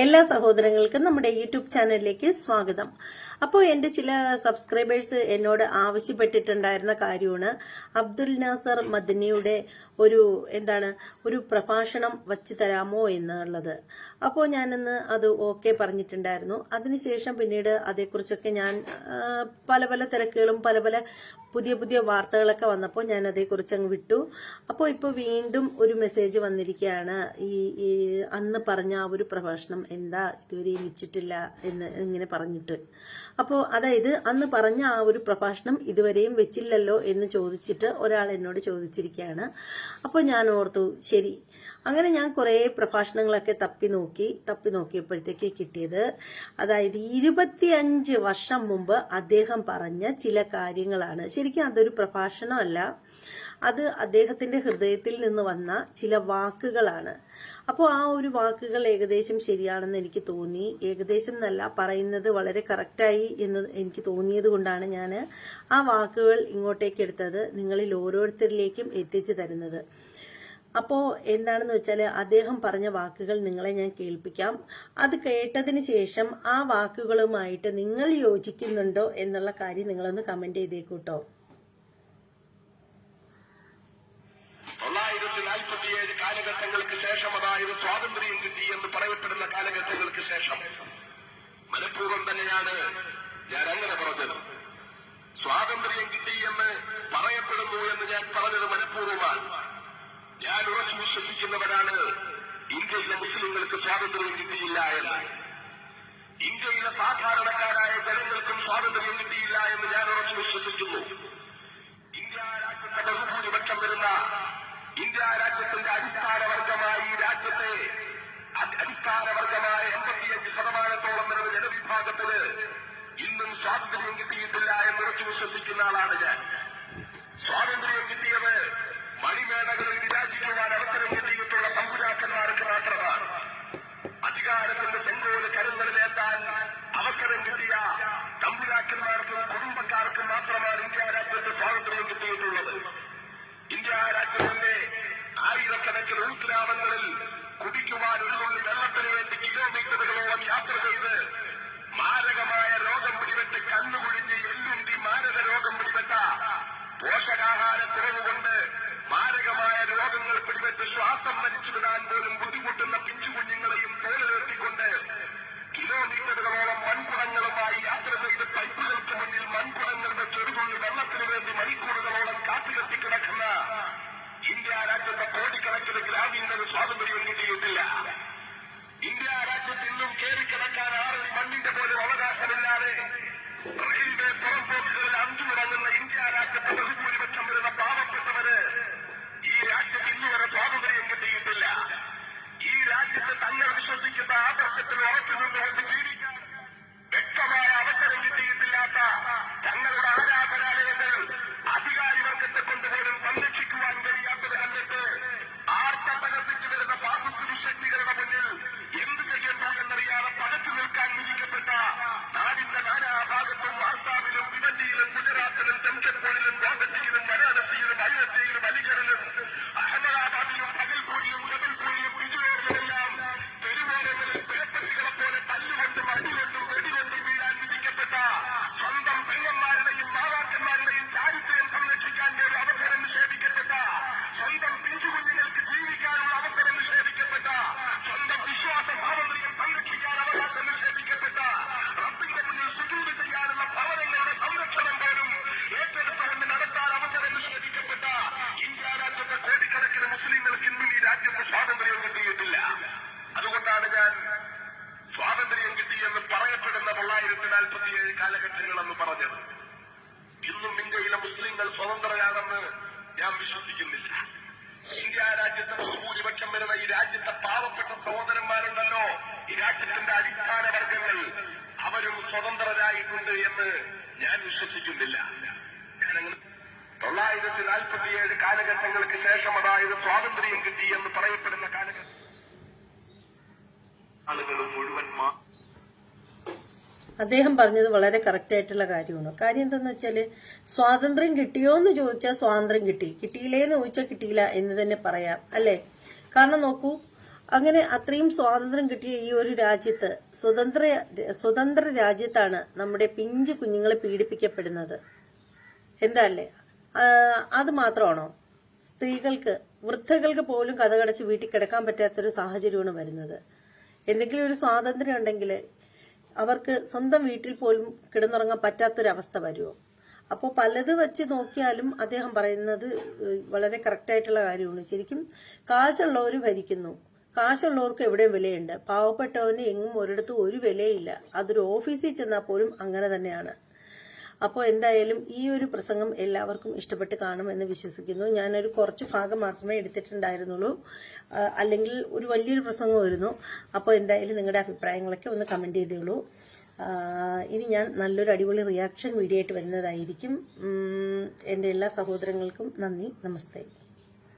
എല്ലാ സഹോദരങ്ങൾക്കും നമ്മുടെ യൂട്യൂബ് ചാനലിലേക്ക് സ്വാഗതം. അപ്പോൾ എന്റെ ചില സബ്സ്ക്രൈബേഴ്സ് എന്നോട് ആവശ്യപ്പെട്ടിട്ടുണ്ടായിരുന്ന കാര്യമാണ് അബ്ദുൽ നാസർ മദനിയുടെ ഒരു പ്രഭാഷണം വച്ചു തരാമോ എന്നുള്ളത്. അപ്പോൾ ഞാനിന്ന് അത് ഓക്കെ പറഞ്ഞിട്ടുണ്ടായിരുന്നു. അതിനുശേഷം പിന്നീട് അതേക്കുറിച്ചൊക്കെ ഞാൻ പല പല തിരക്കുകളും പല പുതിയ വാർത്തകളൊക്കെ വന്നപ്പോൾ ഞാൻ അതേക്കുറിച്ച് അങ്ങ് വിട്ടു. അപ്പോൾ ഇപ്പോൾ വീണ്ടും ഒരു മെസ്സേജ് വന്നിരിക്കുകയാണ്. ഈ അന്ന് പറഞ്ഞ ആ ഒരു പ്രഭാഷണം എന്താ ഇതുവരെയും വെച്ചിട്ടില്ല എന്ന് ഇങ്ങനെ പറഞ്ഞിട്ട്. അപ്പോൾ അതായത് അന്ന് പറഞ്ഞ ആ ഒരു പ്രഭാഷണം ഇതുവരെയും വെച്ചില്ലല്ലോ എന്ന് ചോദിച്ചിട്ട് ഒരാൾ എന്നോട് ചോദിച്ചിരിക്കുകയാണ്. അപ്പോൾ ഞാൻ ഓർത്തു ശരി, അങ്ങനെ ഞാൻ കുറെ പ്രഭാഷണങ്ങളൊക്കെ തപ്പി നോക്കിയപ്പോഴത്തേക്ക് കിട്ടിയത്, അതായത് 25 വർഷം മുമ്പ് അദ്ദേഹം പറഞ്ഞ ചില കാര്യങ്ങളാണ്. ശരിക്കും അതൊരു പ്രഭാഷണമല്ല, അത് അദ്ദേഹത്തിന്റെ ഹൃദയത്തിൽ നിന്ന് വന്ന ചില വാക്കുകളാണ്. അപ്പോൾ ആ ഒരു വാക്കുകൾ ഏകദേശം ശരിയാണെന്ന് എനിക്ക് തോന്നി. ഏകദേശം എന്നല്ല, പറയുന്നത് വളരെ കറക്റ്റായി എന്ന് എനിക്ക് തോന്നിയത് കൊണ്ടാണ് ഞാൻ ആ വാക്കുകൾ ഇങ്ങോട്ടേക്ക് എടുത്തത്, നിങ്ങളിൽ ഓരോരുത്തരിലേക്കും എത്തിച്ചു തരുന്നത്. അപ്പോൾ എന്താണെന്ന് വെച്ചാൽ അദ്ദേഹം പറഞ്ഞ വാക്കുകൾ നിങ്ങളെ ഞാൻ കേൾപ്പിക്കാം. അത് കേട്ടതിന് ശേഷം ആ വാക്കുകളുമായിട്ട് നിങ്ങൾ യോജിക്കുന്നുണ്ടോ എന്നുള്ള കാര്യം നിങ്ങളൊന്ന് കമന്റ് ചെയ്തേക്കൂട്ടോ. 1947 കാലഘട്ടങ്ങൾക്ക് ശേഷം, അതായത് സ്വാതന്ത്ര്യം കിട്ടി എന്ന് പറയപ്പെടുന്ന കാലഘട്ടങ്ങൾക്ക് ശേഷം, മനഃപൂർവ്വം തന്നെയാണ് ഞാൻ അങ്ങനെ പറഞ്ഞത്. സ്വാതന്ത്ര്യം കിട്ടി എന്ന് പറയപ്പെടുന്നു എന്ന് ഞാൻ പറഞ്ഞത് മനഃപൂർവ്വമാണ്. ഞാൻ ഉറച്ചു വിശ്വസിക്കുന്നവരാണ് ഇന്ത്യയിലെ മുസ്ലിങ്ങൾക്ക് സ്വാതന്ത്ര്യം കിട്ടിയില്ല എന്ന്. ഇന്ത്യയിലെ സാധാരണക്കാരായ ജനങ്ങൾക്കും സ്വാതന്ത്ര്യം കിട്ടിയില്ല എന്ന് ഞാൻ ഉറച്ചു വിശ്വസിക്കുന്നു. ഇന്ത്യ രാജ്യത്തെ ബഹുഭൂരിപക്ഷം വരുന്ന ഇന്ത്യ രാജ്യത്തിന്റെ അടിസ്ഥാനവർഗമായി ഈ രാജ്യത്തെ അടിസ്ഥാനവർഗമായ 85% വരുന്ന ജനവിഭാഗത്തിന് ഇന്നും സ്വാതന്ത്ര്യം കിട്ടിയിട്ടില്ല എന്ന് ഉറച്ചു വിശ്വസിക്കുന്ന ആളാണ് ഞാൻ. സ്വാതന്ത്ര്യം കിട്ടിയത് മണിമേടകളിൽ വിരാജിക്കുവാൻ അവസരം കിട്ടിയിട്ടുള്ള തമ്പുരാക്കന്മാർക്ക് മാത്രമാണ്. അധികാരത്തിന്റെ ചെങ്കോല് കരുങ്ങളിലേറ്റാൻ അവസരം കിട്ടിയ തമ്പുരാക്കന്മാർക്കും കുടുംബക്കാർക്കും മാത്രമാണ് ഇന്ത്യ രാജ്യത്ത് സ്വാതന്ത്ര്യം കിട്ടിയിട്ടുള്ളത്. ഇന്ത്യ രാജ്യത്തിന്റെ ആയിരക്കണക്കിന് ഉൾഗ്രാമങ്ങളിൽ കുടിക്കുവാൻ ഒരു തുള്ളി വെള്ളത്തിന് വേണ്ടി കിലോമീറ്ററുകളോളം യാത്ര ചെയ്ത് മാരകമായ രോഗം പിടിപെട്ട് കണ്ണുകുഴിഞ്ഞ് എല്ലുണ്ടി മാരക രോഗം പിടിപെട്ട, പോഷകാഹാര കുറവുകൊണ്ട് മാരകമായ രോഗങ്ങൾ പിടിപെട്ട് ശ്വാസം വലിച്ചു വിടാൻ പോലും ബുദ്ധിമുട്ടുന്ന പിഞ്ചുകുഞ്ഞുങ്ങളെയും തോളിലെത്തിക്കൊണ്ട് കിലോമീറ്ററുകളോളം മൺകുടങ്ങളുമായി യാത്ര ചെയ്ത് പൈപ്പുകൾക്ക് മുന്നിൽ മൺകുടങ്ങളുടെ ചെറുതുള്ളി വെള്ളത്തിനു വേണ്ടി മണിക്കൂറുകളോളം കാത്തുകെട്ടിക്കിടക്കുന്ന ഇന്ത്യ രാജ്യത്തെ കോടിക്കണക്കിന് ഗ്രാമീണന് സ്വാതന്ത്ര്യം കിട്ടിയിട്ടില്ല. ഇന്ത്യ രാജ്യത്ത് ഇന്നും കയറിക്കിടക്കാൻ 6 അടി മണ്ണിന്റെ പോലും അവകാശമില്ലാതെ റെയിൽവേ പുറംപോക്കുകളിൽ അഞ്ചുമിറങ്ങുന്ന ഇന്ത്യ രാജ്യത്തെ ബഹുഭൂരിപക്ഷം വരുന്ന പാവപ്പെട്ടവര് ഈ രാജ്യത്ത് ഇന്നുവരെ സ്വാതന്ത്ര്യം കിട്ടിയിട്ടില്ല. ഈ രാജ്യത്ത് തങ്ങൾ വിശ്വസിക്കുന്ന ആദർശത്തിൽ ഉറച്ചു നിന്നുകൊണ്ട് ജീവിക്കാൻ വ്യക്തമായ അവസരം കിട്ടിയിട്ടില്ലാത്ത തങ്ങളുടെ ആരാധനാലയങ്ങൾ അധികാരി വർഗത്തെ കൊണ്ടുപോലും സംരക്ഷിക്കുവാൻ കഴിയാത്തത് കണ്ടിട്ട് ആർത്തപകസിച്ചു വരുന്ന ഫാസിസ്റ്റ് ശക്തികളുടെ മുന്നിൽ എന്ത് ചെയ്യുന്നു എന്നറിയാതെ പകച്ചു നിൽക്കാൻ വിധിക്കപ്പെട്ട നാടിന്റെ നാനാഭാഗത്തും ആസാമിലും ഭിവണ്ടിയിലും ഗുജറാത്തിലും ചെങ്കൽപ്പൂരിലും ഗോഹട്ടിയിലും വാരാണസിയിലും അയോധ്യയിലും അലിഗറിലും അഹമ്മദാബാദിലും പകൽപൂരിലും ജബൽപൂരിലും ബിജുവേറിലുമെല്ലാം തെരുവോരങ്ങളിൽ പേപ്പറ്റികളെ പോലെ തല്ലുകൊണ്ടും അടികൊണ്ടും വെടികൊണ്ടും വീഴാൻ വിധിക്കപ്പെട്ട സ്വന്തം പെങ്ങന്മാരുടെയും മാതാക്കന്മാരുടെയും ചാരിത്രം സംരക്ഷിക്കാൻ ഒരു അവസരം നിഷേധിക്കപ്പെട്ട, സ്വന്തം പിഞ്ചുകുഞ്ഞുങ്ങൾക്ക് ജീവിക്കാനുള്ള അവസരം നിഷേധിക്കപ്പെട്ട, സ്വന്തം വിശ്വാസ സ്വാതന്ത്ര്യം സംരക്ഷിക്കാൻ അവകാശം നിഷേധിക്കപ്പെട്ട, റബ്ബിന്റെ മുന്നിൽ സുജൂദ് ചെയ്യാനുള്ള ഭവനങ്ങളുടെ സംരക്ഷണം പോലും ഏറ്റെടുത്തുകൊണ്ട് നടത്താൻ അവസരം നിഷേധിക്കപ്പെട്ട ഇന്ത്യ രാജ്യത്തെ കോടിക്കണക്കിന് മുസ്ലിങ്ങൾക്ക് ഇന്നും ഈ രാജ്യത്ത് സ്വാതന്ത്ര്യം കിട്ടിയിട്ടില്ല. അതുകൊണ്ടാണ് ഞാൻ സ്വാതന്ത്ര്യം കിട്ടിയെന്ന് പറയപ്പെടുന്ന 1947 കാലഘട്ടങ്ങളെന്ന് പറഞ്ഞത്. ഇന്നും ഇന്ത്യയിലെ മുസ്ലിങ്ങൾ സ്വതന്ത്രരാണെന്ന് ഞാൻ വിശ്വസിക്കുന്നില്ല. ഇന്ത്യ രാജ്യത്തെ ബഹുഭൂരിപക്ഷം വരുന്ന ഈ രാജ്യത്തെ പാവപ്പെട്ട സഹോദരന്മാരുണ്ടല്ലോ, ഈ രാജ്യത്തിന്റെ അടിസ്ഥാന വർഗങ്ങൾ, അവരും സ്വതന്ത്രരായിട്ടുണ്ട് എന്ന് ഞാൻ വിശ്വസിക്കുന്നില്ല. ഞാനങ്ങനെ 1947 കാലഘട്ടങ്ങൾക്ക് ശേഷം, അതായത് സ്വാതന്ത്ര്യം കിട്ടി എന്ന് പറയപ്പെടുന്ന കാലഘട്ടം ആളുകൾ മുഴുവൻ അദ്ദേഹം പറഞ്ഞത് വളരെ കറക്റ്റ് ആയിട്ടുള്ള കാര്യമാണ്. കാര്യം എന്താന്ന് വെച്ചാല്, സ്വാതന്ത്ര്യം കിട്ടിയോ എന്ന് ചോദിച്ചാൽ സ്വാതന്ത്ര്യം കിട്ടിയില്ലേന്ന് ചോദിച്ചാൽ കിട്ടിയില്ല എന്ന് തന്നെ പറയാം, അല്ലെ? കാരണം നോക്കൂ, അങ്ങനെ അത്രയും സ്വാതന്ത്ര്യം കിട്ടിയ ഈ ഒരു രാജ്യത്ത് സ്വതന്ത്ര രാജ്യത്താണ് നമ്മുടെ പിഞ്ചു കുഞ്ഞുങ്ങളെ പീഡിപ്പിക്കപ്പെടുന്നത്. എന്താ അല്ലേ? അത് മാത്രമാണോ? സ്ത്രീകൾക്ക്, വൃദ്ധകൾക്ക് പോലും കതകടച്ച് വീട്ടിൽ കിടക്കാൻ പറ്റാത്തൊരു സാഹചര്യമാണ് വരുന്നത്. എന്തെങ്കിലും ഒരു സ്വാതന്ത്ര്യം ഉണ്ടെങ്കിൽ അവർക്ക് സ്വന്തം വീട്ടിൽ പോലും കിടന്നുറങ്ങാൻ പറ്റാത്തൊരവസ്ഥ വരുമോ? അപ്പോൾ പലത് വെച്ച് നോക്കിയാലും അദ്ദേഹം പറയുന്നത് വളരെ കറക്റ്റായിട്ടുള്ള കാര്യമാണ്. ശരിക്കും കാശുള്ളവർ ഭരിക്കുന്നു, കാശുള്ളവർക്ക് എവിടെയും വിലയുണ്ട്, പാവപ്പെട്ടവന് എങ്ങും ഒരിടത്തും ഒരു വിലയില്ല. അതൊരു ഓഫീസിൽ ചെന്നാൽ പോലും അങ്ങനെ തന്നെയാണ്. അപ്പോൾ എന്തായാലും ഈ ഒരു പ്രസംഗം എല്ലാവർക്കും ഇഷ്ടപ്പെട്ട് കാണുമെന്ന് വിശ്വസിക്കുന്നു. ഞാനൊരു കുറച്ച് ഭാഗം മാത്രമേ എടുത്തിട്ടുണ്ടായിരുന്നുള്ളൂ, അല്ലെങ്കിൽ ഒരു വലിയൊരു പ്രസംഗമായിരുന്നു. അപ്പോൾ എന്തായാലും നിങ്ങളുടെ അഭിപ്രായങ്ങളൊക്കെ ഒന്ന് കമൻറ്റ് ചെയ്തോളൂ. ഇനി ഞാൻ നല്ലൊരു അടിപൊളി റിയാക്ഷൻ വീഡിയോ ആയിട്ട് വരുന്നതായിരിക്കും. എൻ്റെ എല്ലാ സഹോദരങ്ങൾക്കും നന്ദി, നമസ്തേ.